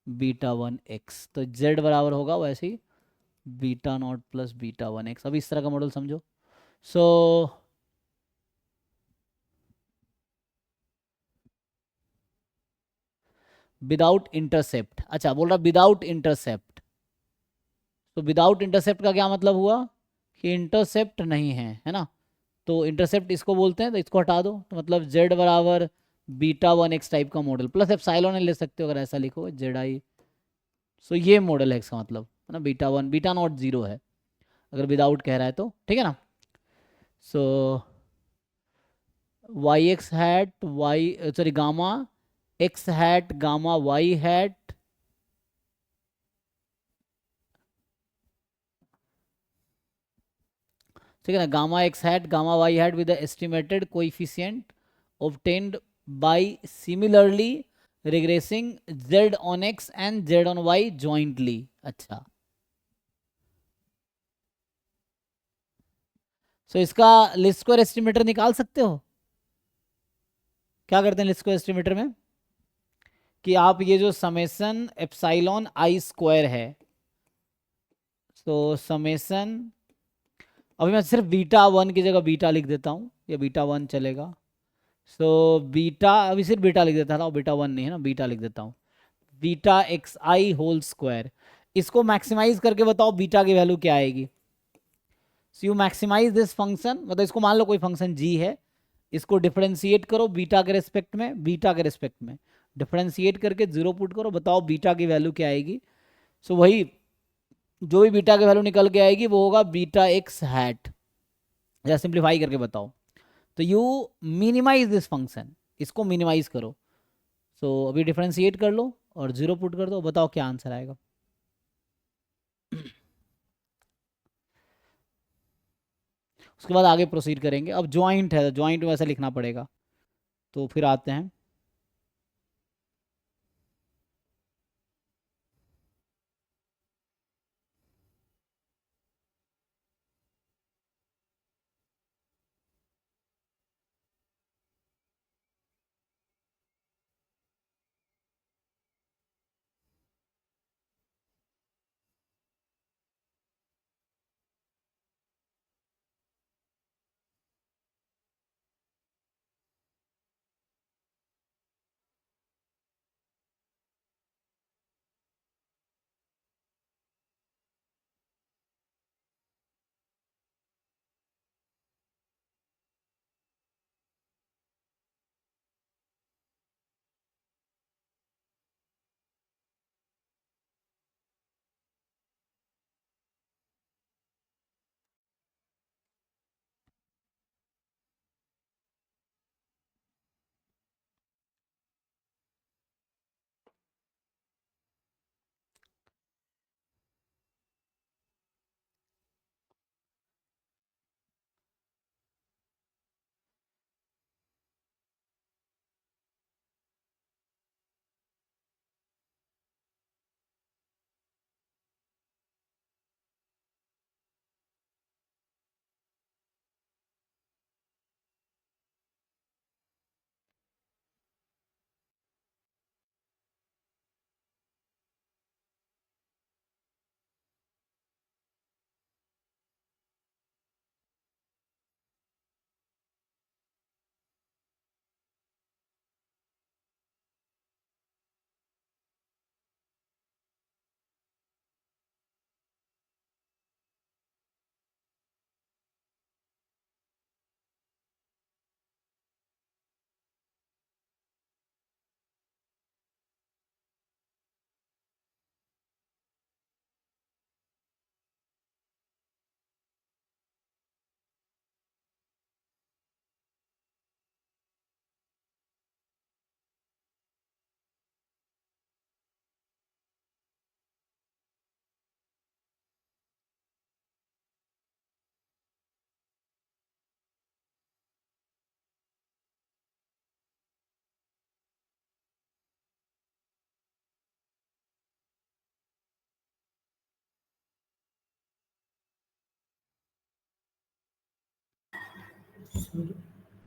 beta 1x। तो z बराबर होगा वैसे ही beta naught plus beta 1x। अब इस तरह का मॉडल समझो। सो विदाउट इंटरसेप्ट, अच्छा बोल रहा विदाउट इंटरसेप्ट। तो विदाउट इंटरसेप्ट का क्या मतलब हुआ कि इंटरसेप्ट नहीं है ना। तो इंटरसेप्ट इसको बोलते हैं, तो इसको हटा दो। तो मतलब z बराबर बीटा 1x टाइप का मॉडल प्लस एप्सिलॉन ले सकते हो अगर ऐसा लिखो ZI। सो ये मॉडल है इसका मतलब, है ना, बीटा 1 बीटा नॉट 0 है अगर विदाउट कह रहा है तो, ठीक है ना। So Y X hat Y sorry gamma X hat gamma Y hat ठीक है ना, gamma X hat gamma Y hat with the estimated coefficient obtained by similarly regressing z on x and z on y jointly। अच्छा, सो इसका लिस्ट स्क्वायर एस्टिमेटर निकाल सकते हो। क्या करते हैं लिस्ट स्क्वायर एस्टिमेटर में कि आप ये जो समेसन एप्सिलॉन आई स्क्वायर है, तो समेसन, अभी मैं सिर्फ बीटा वन की जगह बीटा लिख देता हूँ, या बीटा वन चलेगा। सो बीटा, अभी सिर्फ बीटा लिख देता था, बीटा वन नहीं है ना, बीटा लिख देता हूँ, beta x I whole square. इसको मैक्सिमाइज करके बताओ बीटा की वैल्यू क्या आएगी। So you maximize this function, मतलब इसको मान लो कोई फंक्शन जी है, इसको डिफरेंशिएट करो बीटा के रिस्पेक्ट में, बीटा के रिस्पेक्ट में डिफरेंशिएट करके जीरो पुट करो, बताओ बीटा की वैल्यू क्या आएगी। सो वही, जो भी बीटा की वैल्यू निकल के आएगी वो होगा बीटा एक्स हैट, या सिंप्लीफाई करके बताओ। तो यू मिनिमाइज दिस फंक्शन, इसको मिनिमाइज करो। सो अभी डिफरेंशिएट कर लो और जीरो पुट कर दो, बताओ क्या आंसर आएगा। उसके बाद आगे प्रोसीड करेंगे। अब ज्वाइंट है, ज्वाइंट वैसे लिखना पड़ेगा, तो फिर आते हैं।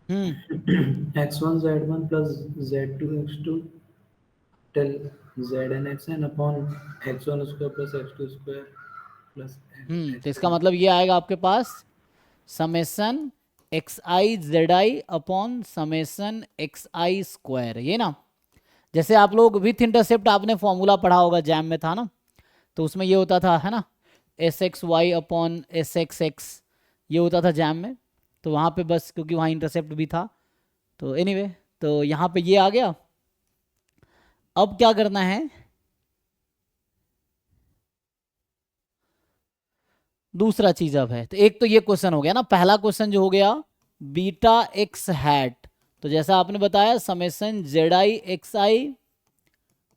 हम्म x1 z1 plus z2 x2 till zn xn upon x1 square plus x2 square plus तो xn. इसका मतलब ये आएगा आपके पास summation X I Z I upon summation X I square, ये ना। जैसे आप लोग विथ इंटरसेप्ट आपने फॉर्मूला पढ़ा होगा, जैम में था ना, तो उसमें ये होता था, है ना, S X Y upon S X X, ये होता था जैम में। तो वहाँ पे बस क्योंकि वहाँ इंटरसेप्ट भी था, तो एनीवे तो यहाँ पे ये आ गया। अब क्या करना है, दूसरा चीज अब है। तो एक तो ये क्वेश्चन हो गया ना, पहला क्वेश्चन जो हो गया बीटा एक्स हैट, तो जैसा आपने बताया summation Z I X I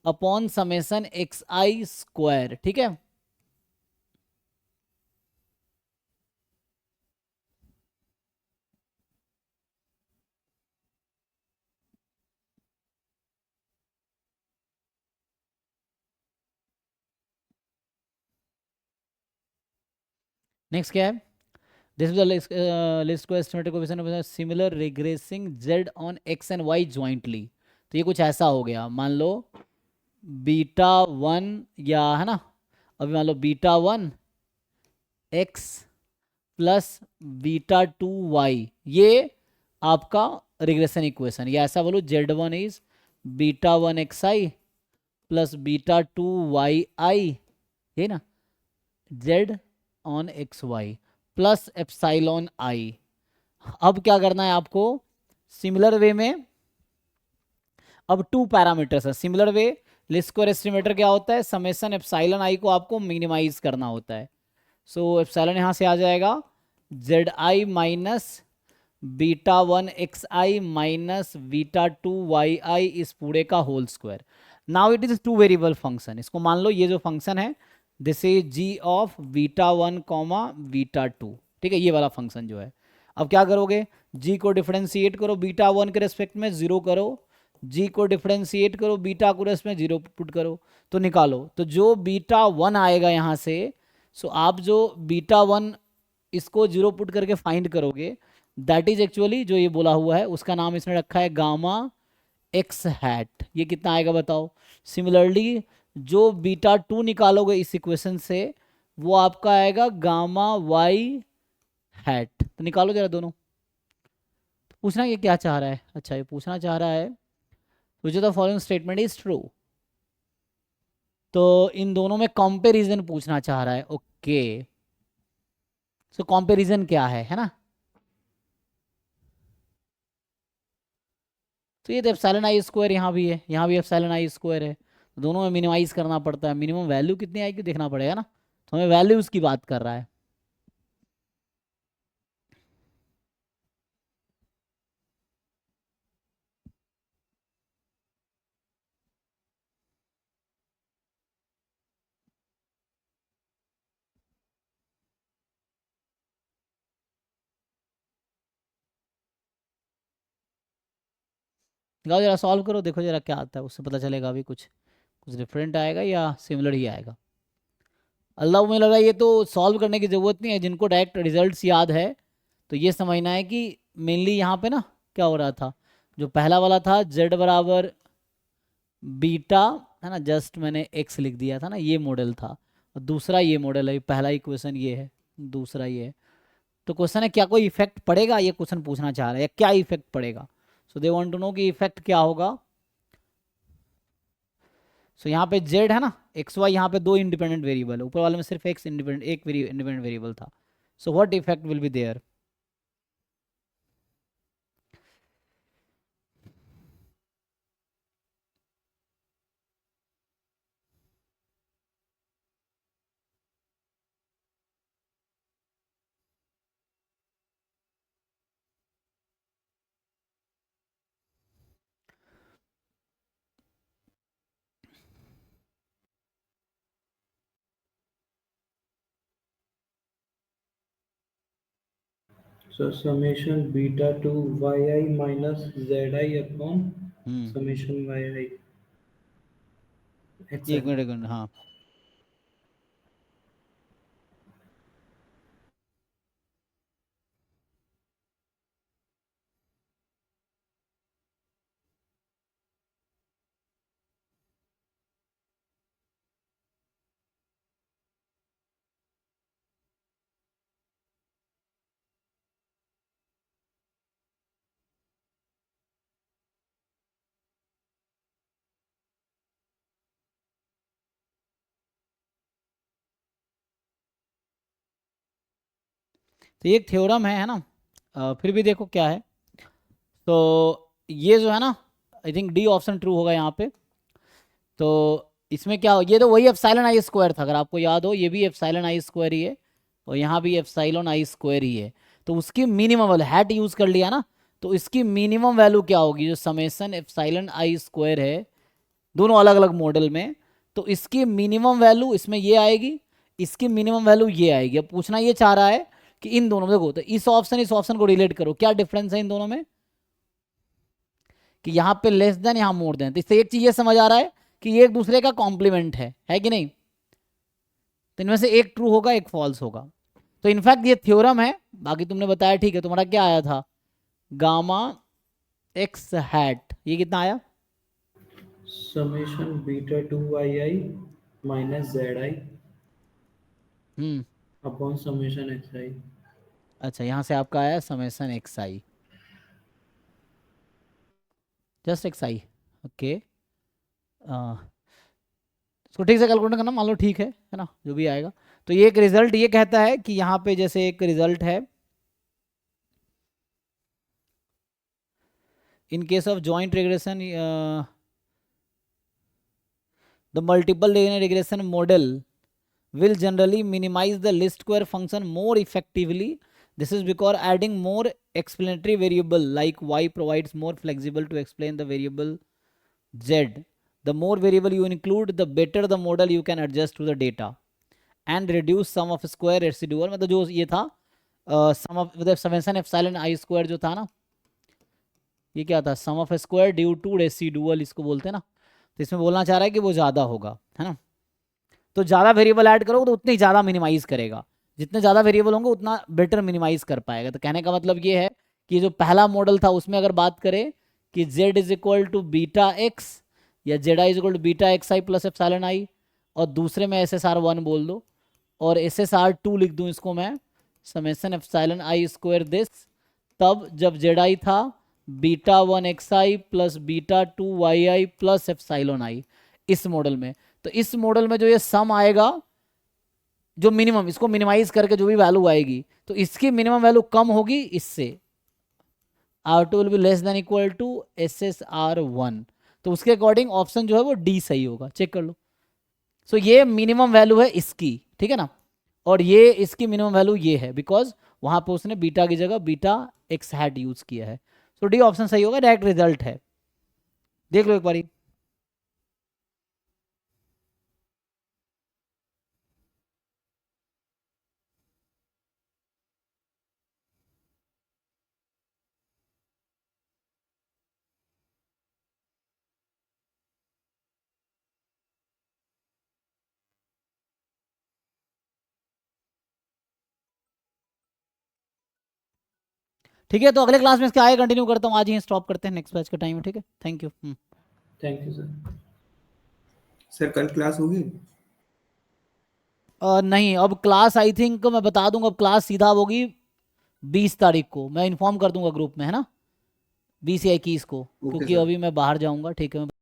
upon summation X I square, ठीक है। नेक्स्ट क्या है, दिस इज द लिस्ट को estimated coefficient of similar regressing Z on X and Y jointly. तो ये कुछ ऐसा हो गया, मान लो बीटा 1 या है ना, अभी मान लो beta 1 X plus beta 2 Y, ये आपका रिग्रेशन इक्वेशन, या ऐसा बोलो Z1 is beta 1 X I plus beta 2 Y I, ये ना, Z on X Y plus epsilon I. अब क्या करना है आपको, सिमिलर वे में, अब टू पैरामीटर्स है similar way, least square estimator क्या होता है, समेशन एप्साइलन आई को आपको मिनिमाइज करना होता है। सो एप्साइलन यहाँ से आ जाएगा Z I minus beta 1 X I minus beta 2 Y I इस पूरे का whole square. Now it is two variable function, इसको मान लो ये जो फंक्शन है this is G of beta 1 comma beta 2, ठीक है, ये वाला फंक्शन जो है। अब क्या करोगे, जी को डिफरेंशिएट करो बीटा 1 के रेस्पेक्ट में 0 करो, जी को डिफरेंशिएट करो बीटा को रेस्पेक्ट में 0 पुट करो, तो निकालो, तो जो बीटा 1 आएगा यहाँ से, सो आप जो बीटा 1 इसको 0 पुट करके फाइंड करोगे, दैट इज एक्चुअली जो ये बोला हुआ है उसका नाम इसने रखा है गामा एक्स हैट। ये कितना आएगा बताओ। सिमिलरली जो बीटा 2 निकालोगे इस इक्वेशन से वो आपका आएगा गामा वाई हैट। तो निकालो जरा दोनों। तो पूछना ये क्या चाह रहा है, अच्छा ये पूछना चाह रहा है which of the following statement is true, तो इन दोनों में कंपैरिजन पूछना चाह रहा है। ओके, सो कंपैरिजन क्या है ना, तो ये तो एप्सिलॉन आई स्क्वायर यहाँ भी है, यहाँ भी एप्सिलॉन आई स्क्वायर है, दोनों में मिनिमाइज करना पड़ता है, मिनिमम वैल्यू कितनी आएगी देखना पड़ेगा ना, तो हमें वैल्यूज की बात कर रहा है। जाओ जरा सॉल्व करो, देखो जरा क्या आता है, उससे पता चलेगा अभी कुछ कुछ डिफरेंट आएगा या सिमिलर ही आएगा। अल्लाह, मुझे लगा ये तो सॉल्व करने की ज़रूरत नहीं है, जिनको डायरेक्ट रिजल्ट्स याद है तो ये समझना है कि मेनली यहाँ पे ना क्या हो रहा था, जो पहला वाला था z बराबर बीटा है ना, जस्ट मैंने x लिख दिया था ना, ये मॉडल था, और दूसरा ये मॉडल है, पहला इक्वेशन ये है, दूसरा ये है। तो क्वेश्चन है क्या कोई इफेक्ट पड़ेगा, ये क्वेश्चन पूछना चाह रहा है, क्या इफेक्ट पड़ेगा, सो दे वांट टू नो कि इफेक्ट क्या होगा। सो यहाँ पे z है ना, एक्स वाई, यहाँ पे दो इंडिपेंडेंट वेरिएबल है, ऊपर वाले में सिर्फ x इंडिपेंडेंट एक इंडिपेंडेंट वेरिएबल था, so what effect will be there. So summation beta 2 yi minus zi upon summation yi xi. एक मिनट हाँ, तो ये एक थ्योरम है ना, फिर भी देखो क्या है, तो ये जो है ना, I think D option true होगा यहाँ पे। तो इसमें क्या हो, ये तो वही एप्सिलॉन आई स्क्वायर था, अगर आपको याद हो, ये भी एप्सिलॉन आई स्क्वायर ही है और यहाँ भी एप्सिलॉन आई स्क्वायर ही है, तो उसकी मिनिमम वैल्यू हैट यूज कर लिया ना, तो इसकी मिनिमम वैल्यू क्या होगी, जो समेसन एप्सिलॉन आई स्क्वायर है दोनों अलग अलग मॉडल में, तो इसकी मिनिमम वैल्यू इसमें ये आएगी, इसकी मिनिमम वैल्यू ये आएगी। अब पूछना ये चाह रहा है कि इन दोनों में देखो, तो इस ऑप्शन को रिलेट करो, क्या डिफरेंस है इन दोनों में, कि यहाँ पे लेस देन यहाँ मोर देन, तो इससे एक चीज ये समझ आ रहा है कि ये एक दूसरे का कॉम्प्लीमेंट है कि नहीं, तो इनमें से एक ट्रू होगा एक फॉल्स होगा। तो इनफैक्ट ये थ्योरम है, बाकी तुमने बताया ठीक है, तुम्हारा क्या आया था गामा एक्स हैट, ये कितना आया summation beta 2yi minus Z I hmm. Upon summation X I. अच्छा, यहाँ से आपका आया summation X I, just X I. Okay, इसको ठीक से कैलकुलेट करना, मान लो ठीक है ना, जो भी आएगा। तो ये एक रिजल्ट ये कहता है कि यहाँ पे जैसे एक रिजल्ट है, in case of joint regression the multiple linear regression model will generally minimize the least square function more effectively. This is because adding more explanatory variable like y provides more flexible to explain the variable z. The more variable you include, the better the model you can adjust to the data and reduce sum of square residual. मतलब जो ये था sum of मतलब summation epsilon I square जो था ना, ये क्या था, sum of square due to residual इसको बोलते हैं ना। तो इसमें बोलना चाह रहा है कि वो ज़्यादा होगा, है ना। तो ज़्यादा वेरिएबल ऐड करोगे तो उतने ही ज़्यादा मिनिमाइज करेगा, जितने ज़्यादा वेरिएबल होंगे उतना बेटर मिनिमाइज कर पाएगा। तो कहने का मतलब ये है कि जो पहला मॉडल था उसमें अगर बात करें कि z is equal to beta x या z i is equal to beta x I plus epsilon i, और दूसरे में एस एस आर वन बोल दो और एस एस आर टू लिख दूँ इसको मैं summation epsilon i square this, तब जब जेड आई था बीटा वन एक्स आई प्लस बीटा टू वाई आई प्लस एप्सिलॉन आई इस मॉडल में। तो इस मॉडल में जो ये सम आएगा, जो मिनिमम, इसको मिनिमाइज करके जो भी वैल्यू आएगी, तो इसकी मिनिमम वैल्यू कम होगी इससे, R two will be less than equal to S S R one. तो उसके अकॉर्डिंग ऑप्शन जो है वो डी सही होगा, चेक कर लो। सो ये मिनिमम वैल्यू है इसकी, ठीक है ना, और ये इसकी मिनिमम वैल्यू ये है, बिकॉज वहां पे उसने बीटा की जगह बीटा एक्स हैड यूज किया है। सो डी ऑप्शन सही होगा, डायरेक्ट रिजल्ट है, देख लो एक बारी। ठीक है, तो अगले क्लास में इसके आगे कंटिन्यू करता हूँ, आज ही स्टॉप करते हैं, नेक्स्ट बैच का टाइम है, ठीक है, thank you. Thank you sir. Sir कल क्लास होगी? नहीं, अब क्लास आई थिंक मैं बता दूंगा, अब क्लास सीधा होगी 20 तारीख को, मैं इन्फॉर्म कर दूंगा ग्रुप में, है ना, 20 या 21 को, ओके क्योंकि सर। अभी मैं बाहर जाऊंगा, ठीक है।